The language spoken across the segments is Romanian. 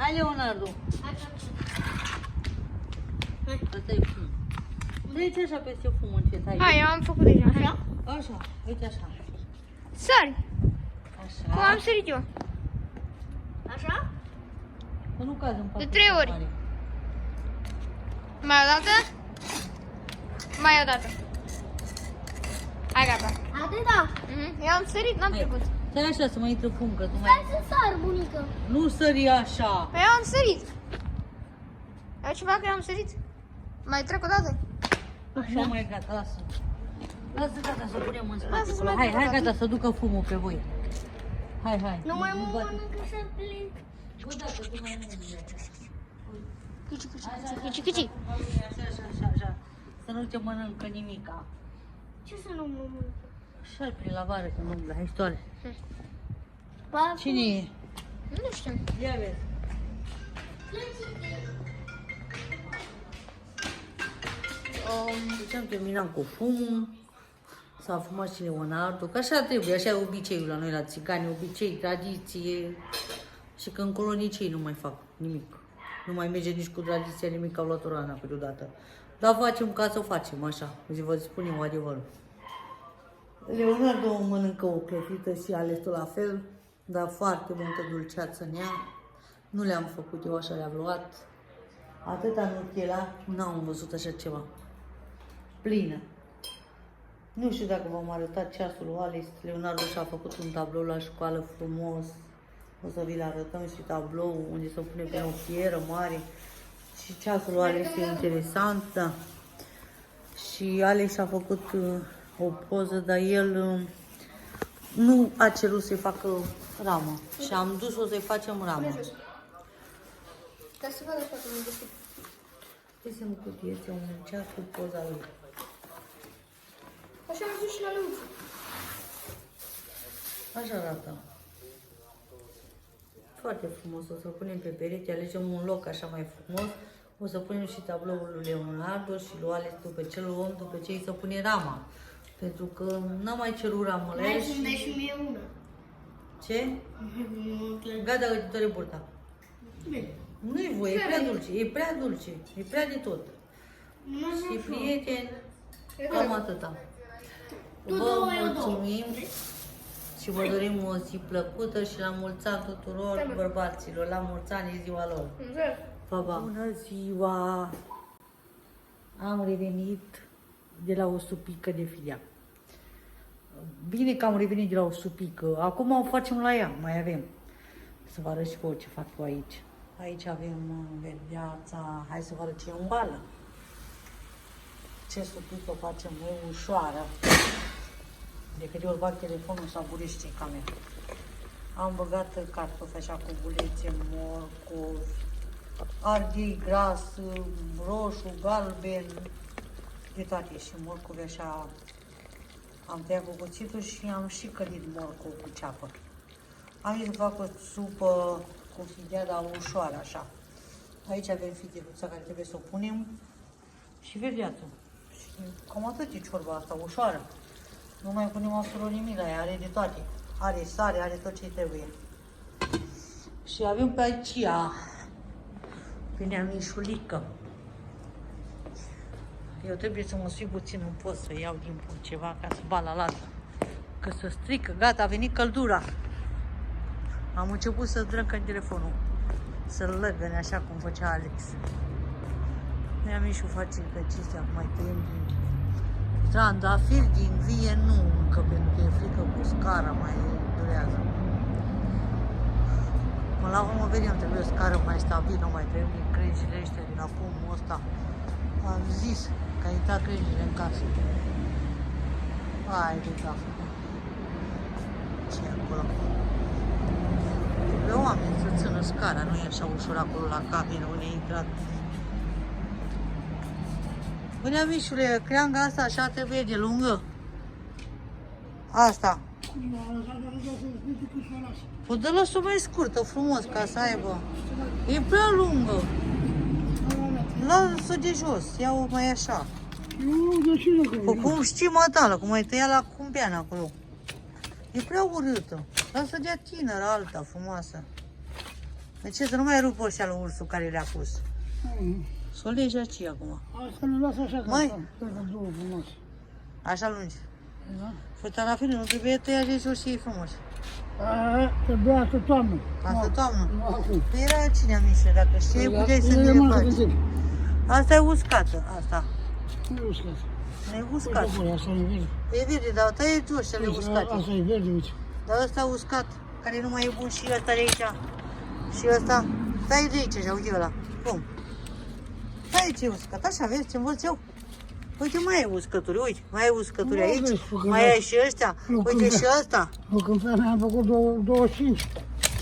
Hai, Leonardo. Asta e fum. Treci așa peste fum încet. Hai, eu am făcut deja. Așa? Așa, uite așa. Sari. Așa. Cum am sărit eu? Așa? Să nu cazi în De patul 3 ori. mare. Mai o dată? Mai o dată. Hai, gata. Atâta. Eu am sărit, n-am Hai. trecut. Stai așa să mă intră fum, că tu Hai mai... să sar, bunică. Nu sări așa. Păi eu am sărit. Ai ceva că eu am sărit? Mai trec o dată? Nu mai e gata, lasă. Lasă, gata, să punem în spate. Lasă să acolo. mai Hai, trec o hai, dată. gata, să ducă fumul pe voi. Hai, hai. Nu mai mă bate. mănâncă să plin. Bă, da, că tu mai mănânci. Chici. Așa, așa, așa, așa. Să nu te mănâncă nimica. Ce să nu mă mănâncă? Așa prin la vară când umblă, hai stoare. Ba, Cine e? Nu știu. Ia vezi. Deci am terminat cu fumul. S-a fumat și Leonardo, că așa trebuie, așa e obiceiul la noi la țigani, obicei, tradiție. Și că încolo nici ei nu mai fac nimic. Nu mai merge nici cu tradiția nimic, au luat o rana câteodată. Dar facem ca să o facem, așa, vă spunem adevărul. Leonardo mănâncă o clăfită și Alestul la fel, dar foarte multă dulceață în ea. Nu le-am făcut eu, așa le-am luat. Atâta Nutella, n-am văzut așa ceva. Plină. Nu știu dacă v-am arătat ceasul lui Alex. Leonardo și-a făcut un tablou la școală frumos. O să vi-l arătăm și tablou unde se pune pe o fieră mare. Și ceasul lui Alex e interesant, da. Și Alex a făcut o poză, dar el nu a cerut să-i facă ramă. Și am dus-o să-i facem ramă. Ca să vadă așa cum e deschid. Hai să nu cutie, un ceas cu poza lui. Așa am zis și la lăuță. Așa arată. Foarte frumos. O să-l punem pe perete, alegem un loc așa mai frumos. O să punem și tabloul lui Leonardo și lui Alex după ce îl luăm, după ce îi să pune rama. Pentru că n-am mai cerut ramă la el Hai să-mi dai și... și mie una. Ce? Gata, că te doare burta. Bine. Nu-i voie, e prea dulce, e prea dulce, e prea de tot. Nu Și prieteni, Da. cam atâta. Tu Vă două, eu două. mulțumim și vă dorim o zi plăcută și la mulți ani tuturor bărbaților. La mulți ani e ziua lor. Pa, pa. Bună ziua! Am revenit de la o supică de filia. Bine că am revenit de la o supică. Acum o facem la ea, mai avem. Să vă arăt și eu ce fac eu aici. Aici avem verdeața. Hai să vă arăt ce e în bală. Ce supică facem noi ușoară. De câte ori bag telefonul să aburește camera. Am băgat cartofi așa cu bulețe, morcovi, ardei gras, roșu, galben, de toate. Și morcovi așa am tăiat cu cuțitul și am și călit morcov cu ceapă. Am zis să fac o supă cu fidea, dar ușoară așa. Aici avem fideluța care trebuie să o punem și verdeață. Și cam atât e ciorba asta, ușoară. Nu mai punem absolut nimic la ea, are de toate. Are sare, are tot ce trebuie. Și avem pe aici pe neamișulică. Eu trebuie să mă sui puțin, nu pot să iau din ceva ca să bat la lată. Că să strică, gata, a venit căldura. Am început să drăncăn telefonul. Să-l lăgăne așa cum făcea Alex. Neamișu face găciția, mai tăiem din trandafiri, din vie, nu încă, pentru că e frică cu scara, mai durează. Până la urmă vedem, trebuie o scară mai stabilă, mai trebuie din crengile ăștia, din acumul ăsta. Am zis că ai intrat crengile în casă. Hai de cafă. Ce e acolo? Trebuie oameni să țină scara, nu e așa ușor acolo la cabină unde ai intrat. Bine, mișule, creanga asta așa trebuie de lungă? Asta. Păi de lăs-o mai scurtă, frumos, ca să aibă. E prea lungă. Lasă de jos, ia-o mai așa. Păi cum știi, matala, cum ai tăiat la cumbean acolo. E prea urâtă. Lasă de-a tineră, alta, frumoasă. De ce să nu mai rupă ăștia lui ursul care le-a pus? S-o legi aici acum. Asta nu lasă așa, că Mai? cred că două frumos. Așa lungi. Da? Fotografii nu trebuie tăia de jos și e frumos. Trebuia asta toamnă. Asta toamnă. Nu acum. Păi era cine a mișle, dacă știi, puteai să ne le faci. Asta e uscată, asta. Nu e uscat. Nu e uscat. Asta e verde. E verde, dar tăie jos cele uscate. Asta e verde, uite. Dar ăsta uscat, care nu mai e bun și ăsta de aici. Și ăsta, tai de aici, și uite ăla. Bum. Tai ce e uscat, așa, vezi ce învăț eu? Uite, mai e uscături, uite, mai e uscături Nu, aici, vezi, că mai da. ai și ăștia, Nu, uite când și da. ăsta. Nu, când pe mea am făcut 25.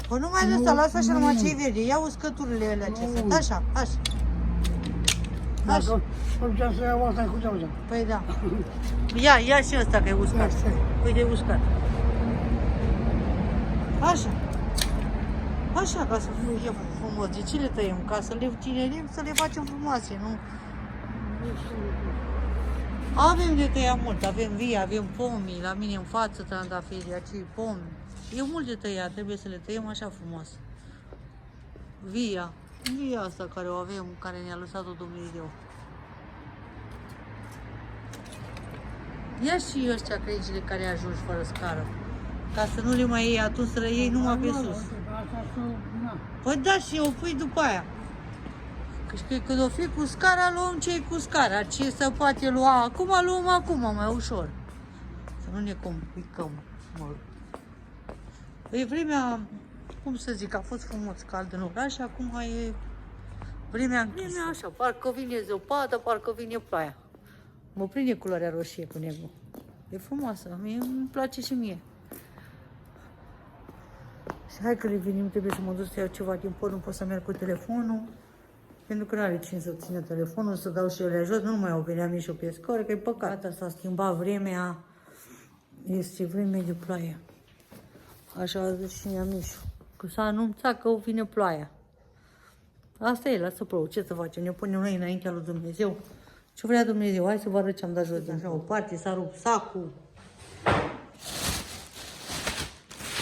Păi nu mai lăsa, lasă așa numai ce-i verde, ia uscăturile alea ce sunt, așa, așa. Dacă puteam să iau asta cu cealaltă. Păi da. Ia și ăsta că e uscat. Uite, e uscat. Așa. Așa, ca să fie frumos. De ce le tăiem? Ca să le tinerim, să le facem frumoase, nu? Avem de tăiat mult, avem vii, avem pomii, la mine în față trandafiri, acei pomi. E mult de tăiat, trebuie să le tăiem așa frumos. Via asta care o avem, care ne-a lăsat-o Dumnezeu. Ia și ăștia crengile care ajungi fără scară. Ca să nu le mai iei, atunci să le iei numai pe sus. Păi da, și o pui după aia. Că știi, când o fi cu scara, luăm ce cu scara. Ce se poate lua acum, luăm acum, mai ușor. Să nu ne complicăm. E vremea, cum să zic, a fost frumos cald în oraș și acum e vremea închisă. Vremea așa, parcă vine zăpadă, parcă vine ploaia. Mă prinde culoarea roșie cu negru. E frumoasă, mie îmi place și mie. Și hai că revenim, trebuie să mă duc să iau ceva din pod, nu pot să merg cu telefonul. Pentru că nu are cine să țină telefonul, să dau și ele jos, nu mai au venea Mișu pe scoră, că e păcat. S-a schimbat vremea, este vreme de ploaie. Așa a zis și Mișu, că s-a anunțat că vine ploaia. Asta e, lasă plouă, ce să facem, ne punem noi înaintea lui Dumnezeu. Ce vrea Dumnezeu, hai să vă arăt ce am dat jos din așa o parte, s-a rupt sacul.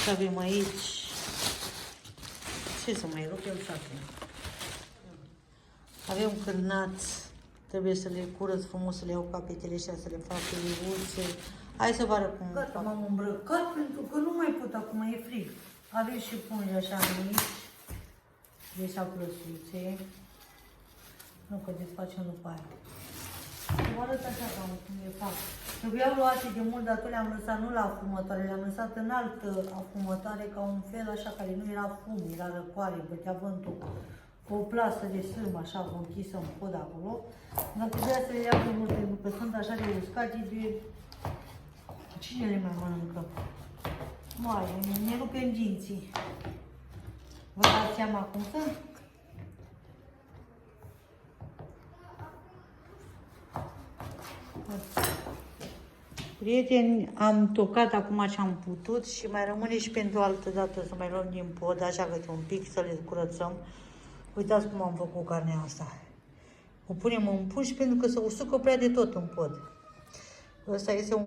Și avem aici, ce să mai rupem sacul? Avem cârnați, trebuie să le curăț frumos, să le iau capetele și să le fac uliuțe. Hai să vă arăt cum fac. M-am îmbrăcat pentru că nu mai pot, acum e frig. Avem și pungi așa mici, deci plăsuțe. Nu, că desfacem după aia. Vă arăt așa cum le fac. Trebuiau luate de mult, dar le-am lăsat nu la afumătoare, le-am lăsat în altă afumătoare ca un fel așa care nu era fum, era răcoare, bătea vântul. O plasă de sârmă așa închisă în pod acolo, dar trebuia să le iau de mult pentru că sunt așa de uscate de... Cine le mai mănâncă? Mai, ne rupem dinții. Vă dați seama cum sunt? Prieteni, am tocat acum ce am putut și mai rămâne și pentru altă dată să mai luăm din pod, așa câte un pic, să le curățăm. Uitați cum am făcut carnea asta. O punem în puș pentru că se usucă prea de tot în pod. Ăsta este un